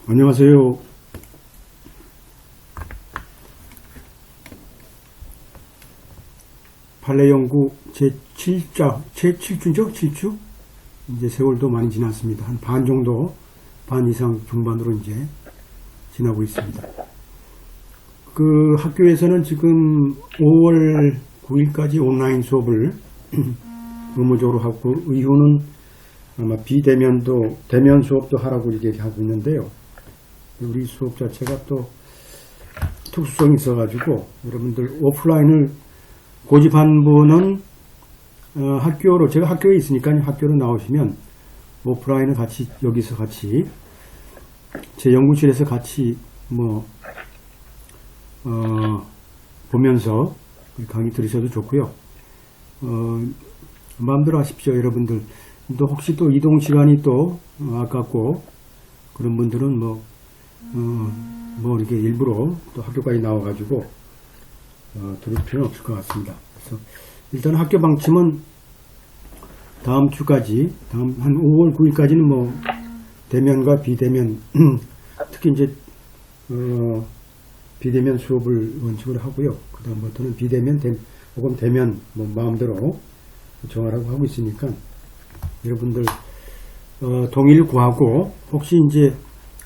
안녕하세요. 판례연구 제7주죠? 7주? 이제 세월도 많이 지났습니다. 한 반 정도, 반 이상 중반으로 이제 지나고 있습니다. 그 학교에서는 지금 5월 9일까지 온라인 수업을 의무적으로 하고, 이후는 아마 비대면도, 대면 수업도 하라고 이렇게 하고 있는데요. 우리 수업 자체가 또 특수성이 있어가지고, 여러분들 오프라인을 고집한 분은 학교로, 제가 학교에 있으니까 학교로 나오시면 오프라인을 같이, 여기서 같이, 제 연구실에서 같이 보면서 강의 들으셔도 좋고요. 마음대로 하십시오, 여러분들. 또 혹시 또 이동 시간이 또 아깝고 그런 분들은 이렇게 일부러 또 학교까지 나와가지고 들을 필요는 없을 것 같습니다. 그래서 일단 학교 방침은 다음 주까지, 한 5월 9일까지는 대면과 비대면, 특히 이제 비대면 수업을 원칙으로 하고요. 그 다음부터는 비대면, 혹은 대면 마음대로 정하라고 하고 있으니까 여러분들 동의를 구하고, 혹시 이제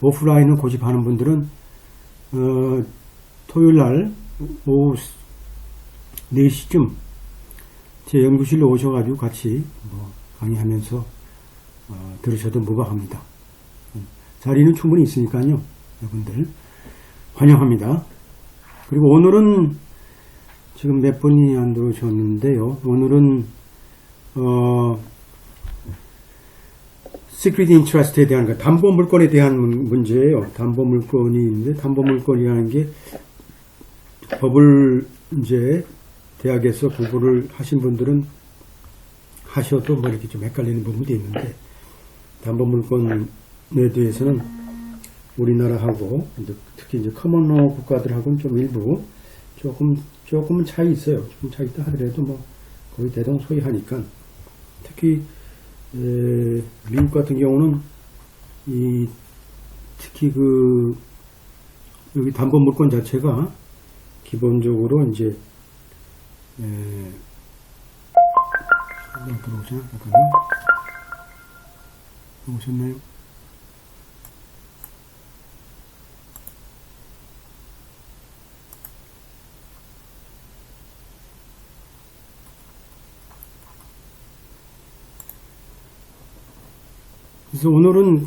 오프라인을 고집하는 분들은 토요일날 오후 4시쯤 제 연구실로 오셔가지고 같이 강의하면서 들으셔도 무방합니다. 자리는 충분히 있으니까요. 여러분들 환영합니다. 그리고 오늘은 지금 몇 분이 안 들어오셨는데요. 오늘은 Security Interest에 대한 담보 물건에 대한 문제예요. 담보 물건이 있는데, 담보 물건이라는 게 법을 이제 대학에서 공부를 하신 분들은 하셔도 이렇게 좀 헷갈리는 부분도 있는데, 담보 물건에 대해서는 우리나라하고 특히 이제 커먼로 국가들하고는 좀 일부 조금은 차이 있어요. 좀 차이 있다 하더라도 거의 대동소이하니까, 특히 미국 같은 경우는 특히 여기 담보 물건 자체가 기본적으로 이제 들어오시나? 잠깐만. 들어오셨나요? 그래서 오늘은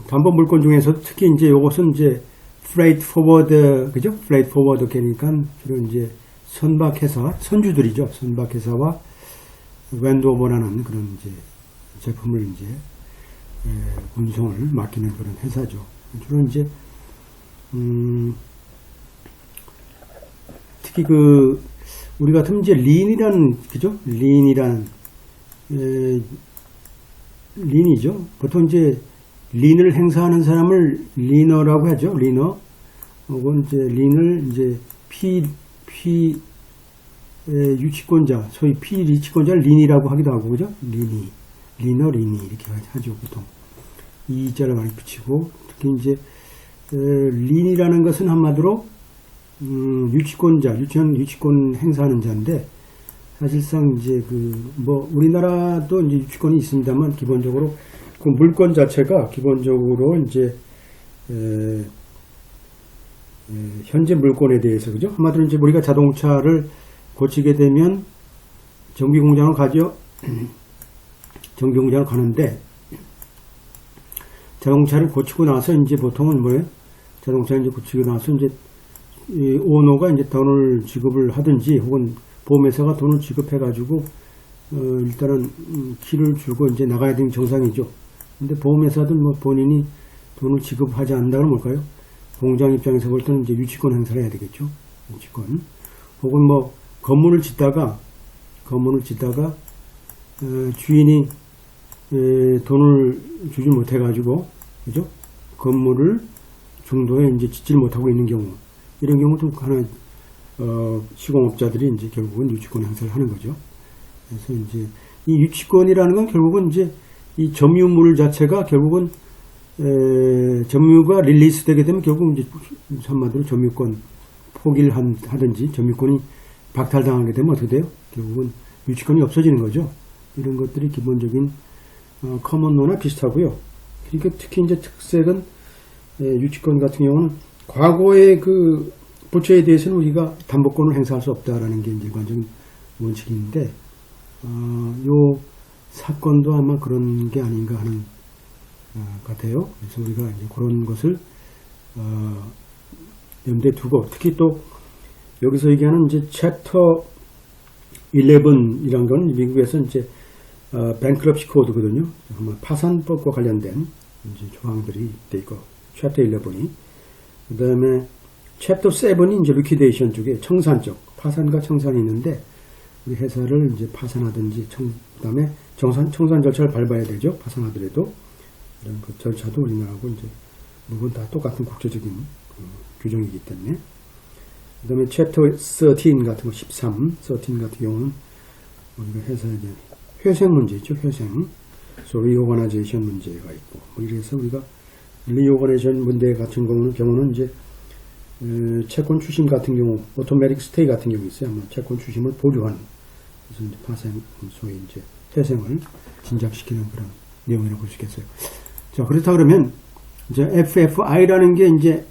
담보 물건 중에서 특히 이제 요것은 이제 freight forward, 그죠? freight forward 되니까 주로 이제 선박회사, 선주들이죠. 선박회사와 웬도버라는 그런 이제 제품을 이제 운송을 맡기는 그런 회사죠. 주로 이제 특히 우리 같으면 이제 린이라는, 그죠? 린이죠. 보통 이제 린을 행사하는 사람을 리너라고 하죠. 리너. 혹은 이제 린을 이제 유치권자, 소위 피리치권자를 린이라고 하기도 하고, 그죠? 린이 이렇게 하죠. 보통 이 자를 많이 붙이고, 특히 이제 린이라는 것은 한마디로 유치권자, 유치권 행사하는 자인데, 사실상 이제 우리나라도 이제 유치권이 있습니다만, 기본적으로 그 물건 자체가 기본적으로 이제 현재 물건에 대해서, 그죠? 한마디로 이제 우리가 자동차를 고치게 되면 정비 공장을 가죠. 정비 공장을 가는데, 자동차를 고치고 나서 이제 보통은 자동차를 이제 고치고 나서 이제 오너가 이제 돈을 지급을 하든지, 혹은 보험회사가 돈을 지급해가지고, 일단은 키를 주고 이제 나가야 되는 정상이죠. 근데 보험회사든 본인이 돈을 지급하지 않는다 그러면 뭘까요? 공장 입장에서 볼 때는 이제 유치권 행사를 해야 되겠죠. 유치권. 혹은 건물을 짓다가, 주인이 돈을 주지 못해가지고, 그죠? 건물을 중도에 이제 짓질 못하고 있는 경우, 이런 경우도 하나, 시공업자들이 이제 결국은 유치권 행사를 하는 거죠. 그래서 이제 이 유치권이라는 건 결국은 이제 이 점유물 자체가 결국은 점유가 릴리스 되게 되면 결국 이제 한마디로 점유권 포기를 하든지 점유권이 박탈당하게 되면 어떻게 돼요? 결국은 유치권이 없어지는 거죠. 이런 것들이 기본적인 커먼로나 비슷하고요. 그러니까 특히 이제 특색은 유치권 같은 경우는 과거의 그 부채에 대해서는 우리가 담보권을 행사할 수 없다라는 게 일반적인 원칙인데 요 사건도 아마 그런 게 아닌가 하는 같아요. 그래서 우리가 이제 그런 것을 염두에 두고 특히 또 여기서 얘기하는 이제 챕터 11이란 건 미국에서 이제 뱅크럽시 코드거든요. 파산법과 관련된 이제 조항들이 돼 있고 챕터 11이 그다음에 챕터 7이 이제 리퀴데이션 쪽에 청산 쪽 파산과 청산이 있는데 우리 회사를 이제 파산하든지 그다음에 청산 절차를 밟아야 되죠. 파산하더라도 이런 그 절차도 우리나라하고 이제 물론 다 똑같은 국제적인 규정이기 때문에 그다음에 챕터 13 같은 거 13 같은 경우는 우리가 회사에 대한 회생 문제 있죠. 회생 리오거나이제이션 문제가 있고 이래서 우리가 리오거나이제이션 문제 같은 경우는 이제 채권 추심 같은 경우 오토매틱 스테이 같은 경우 있어요. 아마 채권 추심을 보류하는 그래서 이제 파생 소위 이제 회생을 진작시키는 그런 내용이라고 볼 수 있겠어요. 자, 그렇다 그러면 이제 FFI라는 게 이제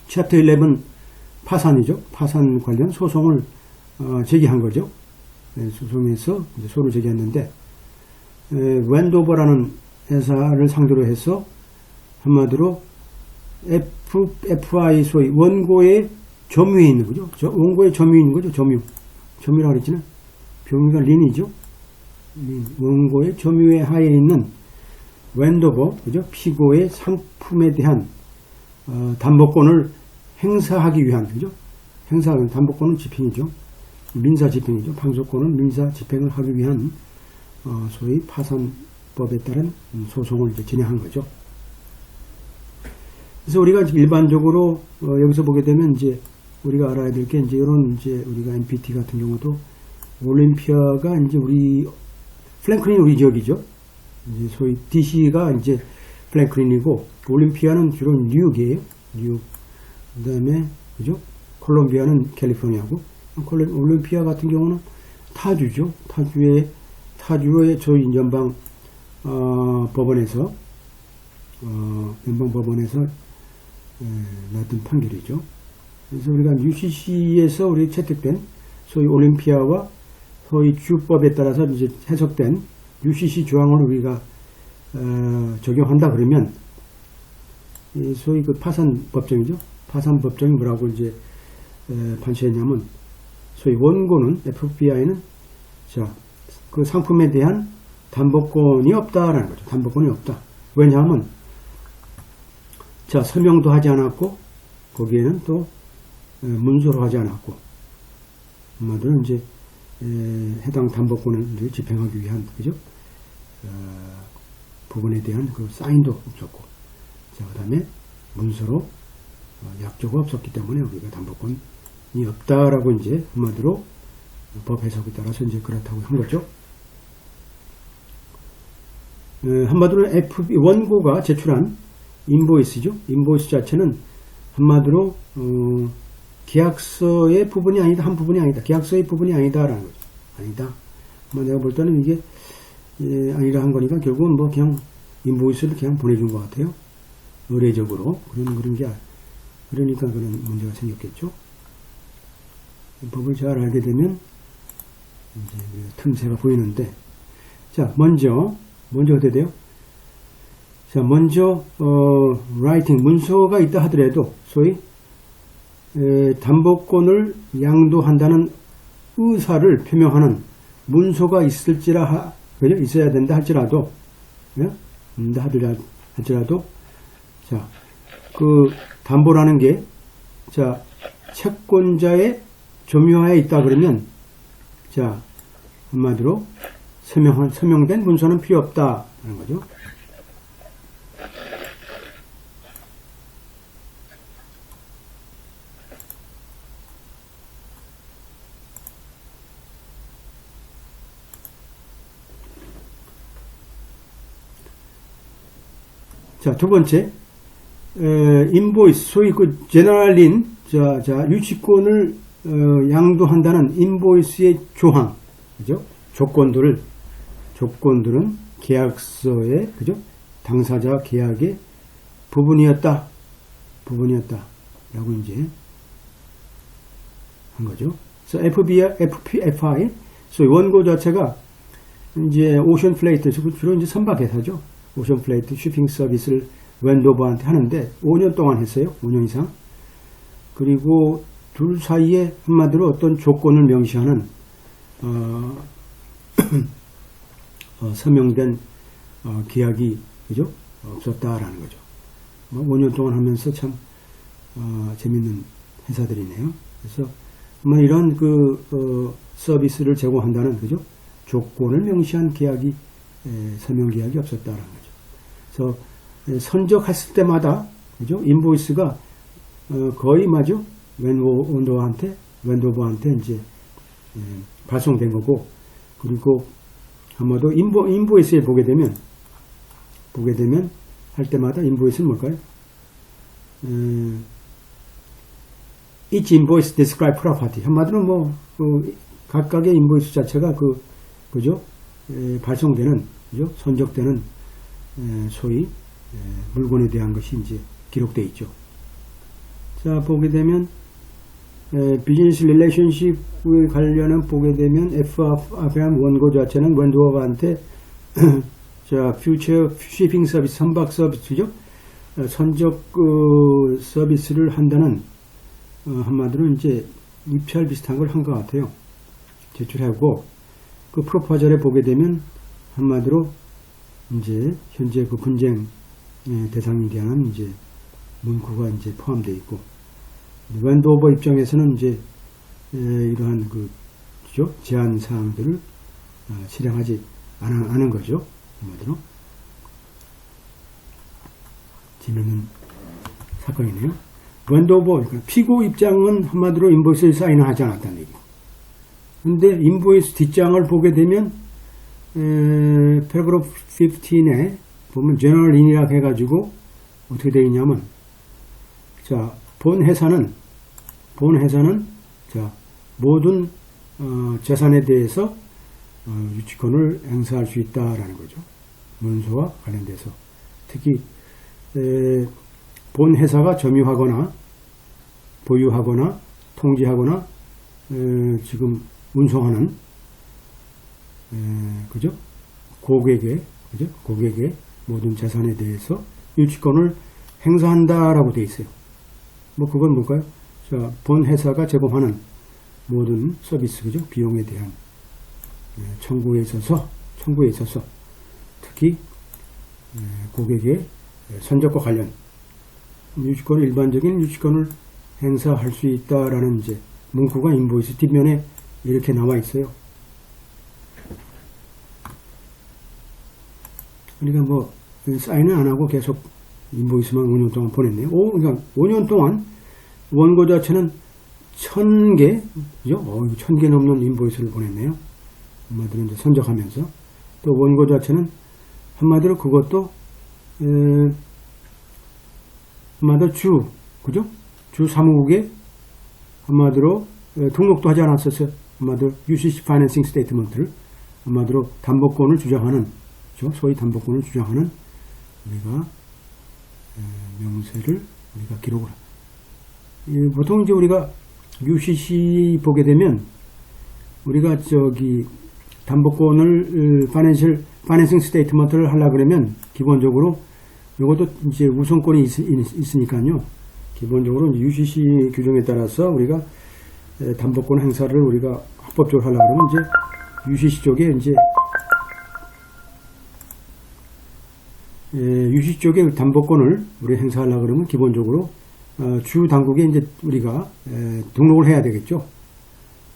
챕터 11 파산이죠. 파산 관련 소송을 제기한 거죠. 소송에서 이제 소를 제기했는데 웬도버라는 회사를 상대로 해서 한마디로 FFI 소위 원고의 점유에 있는 거죠. 원고의 점유에 있는 거죠. 점유라고 그랬잖아요. 병유가 린이죠. 원고의 점유의 하에 있는 웬도버, 그죠? 피고의 상품에 대한 담보권을 행사하기 위한, 그죠? 행사하는 담보권은 집행이죠. 민사 집행이죠. 방소권은 민사 집행을 하기 위한 소위 파산법에 따른 소송을 이제 진행한 거죠. 그래서 우리가 일반적으로 여기서 보게 되면 이제 우리가 알아야 될 게 이제 이런 이제 우리가 NPT 같은 경우도 올림피아가 이제 플랭클린이 우리 지역이죠. 이제 소위 DC가 이제 플랭클린이고 올림피아는 주로 뉴욕이에요. 뉴욕. 그다음에 그죠? 콜롬비아는 캘리포니아고 올림피아 같은 경우는 타주죠. 타주의 저희 연방 법원에서 났던 판결이죠. 그래서 우리가 UCC에서 우리 채택된 소위 올림피아와 소위 주법에 따라서 이제 해석된 UCC 조항을 우리가 적용한다 그러면 소위 그 파산 법정이죠. 파산 법정이 뭐라고 이제 판시했냐면 소위 원고는 FBI는 자 그 상품에 대한 담보권이 없다라는 거죠. 담보권이 없다. 왜냐하면 자 서명도 하지 않았고 거기에는 또 문서로 하지 않았고 한마디로 이제 해당 담보권을 집행하기 위한 그죠? 부분에 대한 그 사인도 없었고 자 그다음에 문서로 약조가 없었기 때문에 우리가 담보권이 없다라고 이제 한마디로 법 해석에 따라서 이제 그렇다고 한 거죠. 한마디로 FB 원고가 제출한 인보이스죠. 인보이스 자체는 한마디로 계약서의 부분이 아니다. 한 부분이 아니다. 계약서의 부분이 아니다라는 거죠. 아니다. 내가 볼 때는 이게 아니라 한 거니까 결국은 뭐 그냥 인보이스를 그냥 보내준 것 같아요. 의례적으로 그런 게 그러니까 그런 문제가 생겼겠죠. 법을 잘 알게 되면 이제 틈새가 보이는데 자 먼저 어떻게 돼요? 자 먼저 라이팅 문서가 있다 하더라도 소위 담보권을 양도한다는 의사를 표명하는 문서가 있어야 된다 할지라도 자 그 담보라는 게 자 채권자의 점유하에 있다 그러면 자 한마디로 서명된 문서는 필요 없다는 거죠. 자, 두 번째, 인보이스, 소위 그 제너럴린, 유치권을 양도한다는 인보이스의 조항, 그죠? 조건들은 계약서의, 그죠? 당사자 계약의 부분이었다. 라고 이제 한 거죠. 그래서 FPFI, 소위 원고 자체가 이제 오션 플레이트, 주로 이제 선박회사죠. 오션 플레이트 쇼핑 서비스를 웬도버한테 하는데 5년 동안 했어요. 5년 이상. 그리고 둘 사이에 한마디로 어떤 조건을 명시하는 서명된 계약이, 그죠? 없었다라는 거죠. 5년 동안 하면서 참 재밌는 회사들이네요. 그래서 이런 서비스를 제공한다는, 그죠? 조건을 명시한 계약이, 서명 계약이 없었다라는 거죠. 그래서 선적했을 때마다, 그죠? 인보이스가 거의 맞죠? 웬도버한테 이제 발송된 거고, 그리고 아마도 인보이스에 보게 되면 할 때마다 인보이스는 뭘까요? Each invoice describe property. 한마디로 각각의 인보이스 자체가 그죠? 발송되는, 그죠? 선적되는, 소위, 물건에 대한 것이 이제 기록되어 있죠. 자, 보게 되면, 비즈니스 릴레이션십을 관련은 보게 되면, FFM 원고 자체는 웬도버한테, 퓨처 shipping 서비스, 선박 서비스죠? 선적 서비스를 한다는, 한마디로 이제 입찰 비슷한 걸 한 것 같아요. 제출하고, 그 프로포절에 보게 되면 한마디로 이제 현재 그 분쟁 대상에 대한 이제 문구가 이제 포함되어 있고, 웬도버 입장에서는 이제 이러한 그죠? 제한 사항들을 실행하지 않은 거죠. 한마디로 재미있는 사건이네요. 웬도버, 그러니까 피고 입장은 한마디로 인보이스에 사인을 하지 않았다는 얘기고, 근데 인보이스 뒷장을 보게 되면 패러그래프 15에 보면 제너럴인이라고 해가지고 어떻게 되어 있냐면, 자, 본 회사는 자, 모든 재산에 대해서 유치권을 행사할 수 있다라는 거죠. 문서와 관련돼서 특히 본 회사가 점유하거나 보유하거나 통지하거나 지금 운송하는 그죠? 고객의 모든 재산에 대해서 유치권을 행사한다라고 되어 있어요. 그건 뭘까요? 자, 본 회사가 제공하는 모든 서비스, 그죠? 비용에 대한 청구에 있어서 특히 고객의 선적과 관련 유치권을, 일반적인 유치권을 행사할 수 있다라는 이제 문구가 인보이스 뒷면에 이렇게 나와 있어요. 그러니까 사인은 안 하고 계속 인보이스만 5년 동안 보냈네요. 그러니까 5년 동안 원고 자체는 1000개, 그죠? 1000개 넘는 인보이스를 보냈네요. 한마디로 이제 선적하면서. 또 원고 자체는 한마디로 그것도, 한마디로 그죠? 주 사무국에 한마디로 등록도 하지 않았었어요. 한마디로 UCC 파이낸싱 스테이트먼트를 한마디로 담보권을 주장하는, 그죠? 소위 담보권을 주장하는 우리가 명세를 우리가 기록을 보통 이제 우리가 UCC 보게 되면 우리가 담보권을 파이낸싱 스테이트먼트를 하려 그러면 기본적으로 이것도 이제 우선권이 있으니까요. 기본적으로 UCC 규정에 따라서 우리가 담보권 행사를 우리가 합법적으로 하려 그러면 이제 UCC 쪽에 유시 쪽의 담보권을 우리 행사하려고 그러면 기본적으로 주 당국에 이제 우리가 등록을 해야 되겠죠.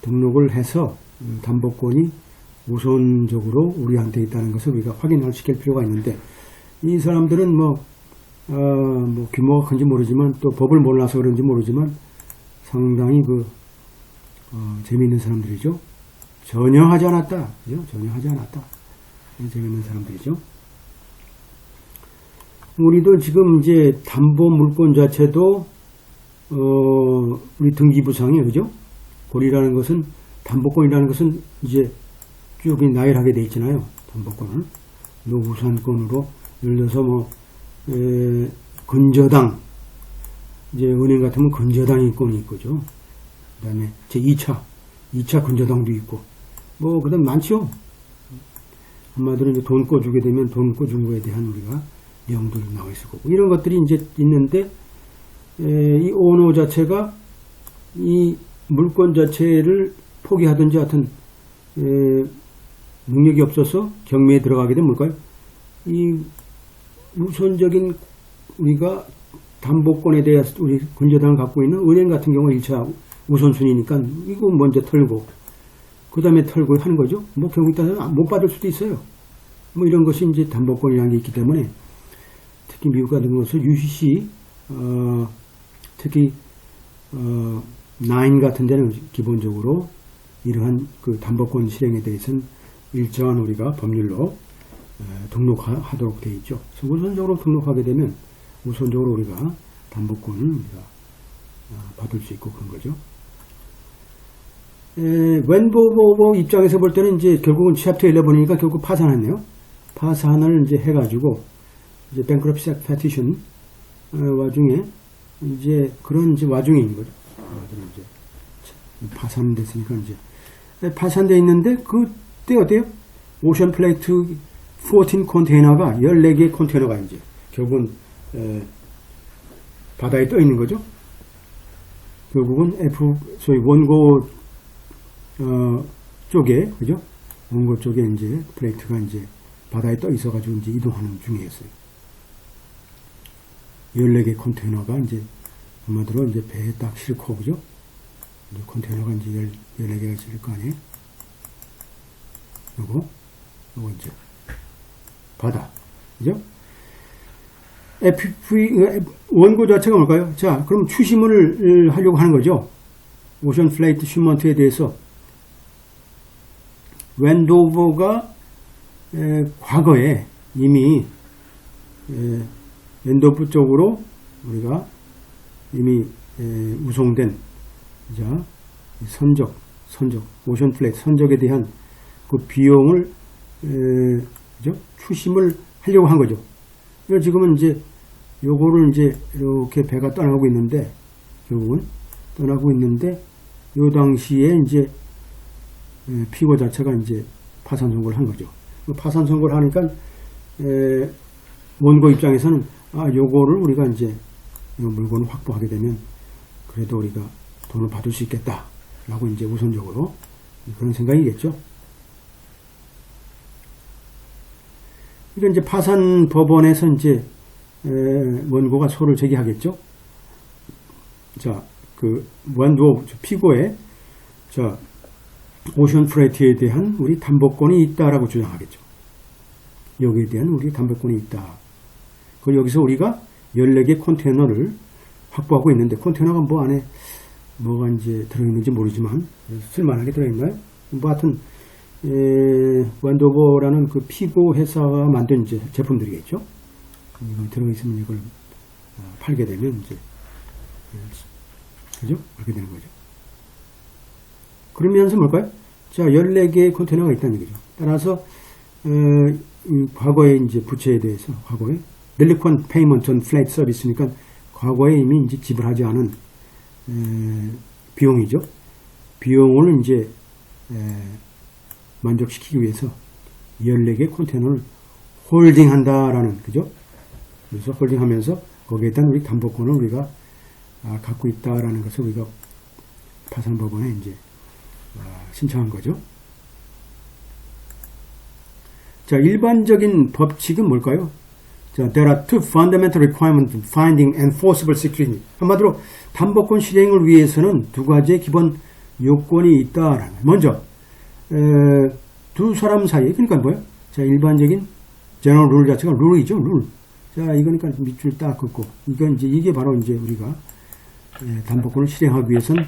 등록을 해서 담보권이 우선적으로 우리한테 있다는 것을 우리가 확인을 시킬 필요가 있는데, 이 사람들은 규모가 큰지 모르지만 또 법을 몰라서 그런지 모르지만 상당히 재미있는 사람들이죠. 전혀 하지 않았다. 그죠? 전혀 하지 않았다. 재미있는 사람들이죠. 우리도 지금 이제 담보 물권 자체도 우리 등기부상에 그죠? 권리라는 것은 담보권이라는 것은 이제 쭉 나열하게 돼 있잖아요. 담보권은 우선권으로 예를 들어서 뭐 건저당 이제 은행 같으면 건저당이 권이 있고죠. 그다음에 제 2차 건저당도 있고 뭐 그다음 많죠. 한마디로 이제 돈 꿔주게 되면 돈 꿔준 거에 대한 우리가 내용들이 나와 있을 거고 이런 것들이 이제 있는데 이 오너 자체가 이 물권 자체를 포기하든지 하여튼 능력이 없어서 경매에 들어가게 되면 뭘까요? 이 우선적인 우리가 담보권에 대해서 우리 건저당을 갖고 있는 은행 같은 경우 1차 우선순위니까 이거 먼저 털고 그 다음에 털고 하는 거죠. 뭐 경우 따라서 못 받을 수도 있어요. 뭐 이런 것이 이제 담보권이라는 게 있기 때문에 특히 미국 같은 것은 UCC 특히 9 같은 데는 기본적으로 이러한 그 담보권 실행에 대해서는 일정한 우리가 법률로 등록하도록 되어 있죠. 그래서 우선적으로 등록하게 되면 우선적으로 우리가 담보권을 우리가 받을 수 있고 그런 거죠. 웬보버 입장에서 볼 때는 이제 결국은 챕터 11이니까 결국 파산했네요. 파산을 이제 해가지고 이제 bankruptcy petition 와중에 이제 그런 이제 와중에 있는 거죠. 이제 파산됐으니까 이제 파산돼 있는데 그때 어때요? 오션 플레이트 14 컨테이너가 14개의 컨테이너가 이제 결국은 바다에 떠 있는 거죠. 결국은 소위 원고 쪽에 그죠? 원고 쪽에 이제 플레이트가 이제 바다에 떠 있어가지고 이제 이동하는 중이었어요. 14개 컨테이너가 이제 한마디로 이제 배에 딱 싣고 그죠? 이제 컨테이너가 이제 14개가 실릴 거 아니에요? 요거 이제 바다 그죠? 원고 자체가 뭘까요? 자, 그럼 추심을 하려고 하는 거죠. 오션 플레이트 쉬먼트에 대해서 웬도버가 과거에 이미 웬도버 쪽으로 우리가 이미 우송된 자 선적 오션 플레이트 선적에 대한 그 비용을 그죠? 추심을 하려고 한 거죠. 그래서 지금은 이제 요거를 이제 이렇게 배가 떠나고 있는데 결국은 떠나고 있는데 요 당시에 이제 피고 자체가 이제 파산 선고를 한 거죠. 파산 선고를 하니까 원고 입장에서는 요거를 우리가 이제 요 물건을 확보하게 되면 그래도 우리가 돈을 받을 수 있겠다라고 이제 우선적으로 그런 생각이겠죠. 그러니까 이제 파산 법원에서 이제 원고가 소를 제기하겠죠. 자, 그 원고 피고에 자 오션 프레이트에 대한 우리 담보권이 있다라고 주장하겠죠. 여기에 대한 우리 담보권이 있다. 그리고 여기서 우리가 14개 컨테이너를 확보하고 있는데 컨테이너가 뭐 안에 뭐가 이제 들어있는지 모르지만 쓸만하게 들어있나요? 뭐 하여튼 웬도버라는 그 피고 회사가 만든 이제 제품들이겠죠. 이거 들어있으면 이걸 팔게 되면 이제 그죠? 그렇게 되는 거죠. 그러면서 뭘까요? 자, 14개의 컨테이너가 있다는 얘기죠. 따라서 과거의 이제 부채에 대해서 과거에 델리콘 페이먼트 온 플랫 서비스니까 과거에 이미 이제 지불하지 않은 비용이죠. 비용을 이제 만족시키기 위해서 14개 컨테이너를 홀딩한다라는 그죠? 그래서 홀딩하면서 거기에 대한 우리 담보권을 우리가 갖고 있다라는 것을 우리가 파산법원에 이제 신청한 거죠. 자, 일반적인 법칙은 뭘까요? 자, there are two fundamental requirements finding enforceable security. 한마디로 담보권 실행을 위해서는 두 가지의 기본 요건이 있다라는. 먼저 두 사람 사이에 그러니까 뭐예요? 자, 일반적인 general 룰 자체가 룰이죠, 룰. 자, 이거니까 밑줄 딱 긋고 이건 이제 이게 바로 이제 우리가 담보권을 실행하기 위해서는